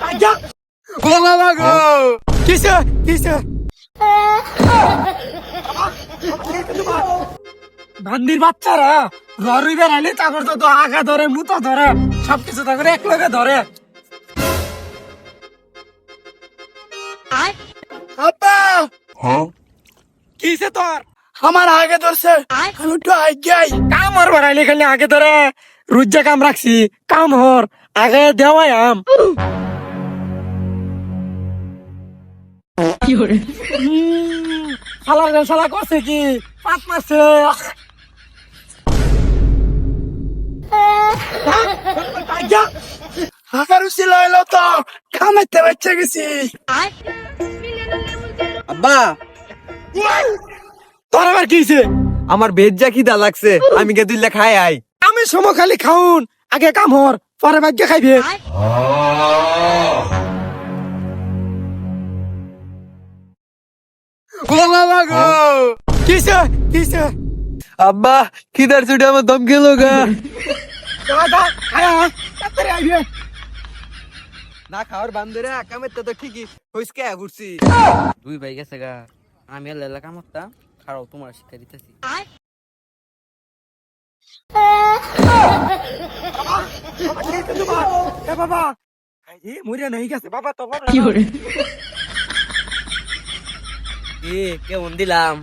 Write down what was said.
আজ্ঞা ও বাবা গো কিসে কিসে বান্দির বাচ্চারা ঘরে বেড়ালে তারপর তো আগা ধরে মুতো ধরে সবকিছু তারপরে এক লগে ধরে আব্বা কিসে তোর আমার আগে ধরছে আমি একটু আজ্ঞাই কাম হর বাড়াইলে খালি আগে ধরে রুজ্জা কাম রাখছি কাম হর আগে দেওয়াই আম শালা করছে কি পাত মারছে কামাইতে বাচ্চা গেছি আব্বা তোর আবার কি হইছে? আমার বেজ্জা খিদা লাগছে আমি গে দুইলা খাই আই আমি সময় খালি খাউন আগে কাম হর পরে ভাগ্য খাইবে ও বাবা গো কিসে কিসে আব্বা খিদার ছুটে আমার দম গেল গা দাদা আয়া তাড়াতাড়ি আইবে না খাওয়ার বান্দরে কামের তো ঠিকই হইসকে ঘুরছি দুই ভাই গেছে গা আমি আর লেলা কামড়তা খারাও তোমার শিক্ষা দিতেছি বাবা মরিয়া নাই গেছে বাবা তো কি কেমন দিলাম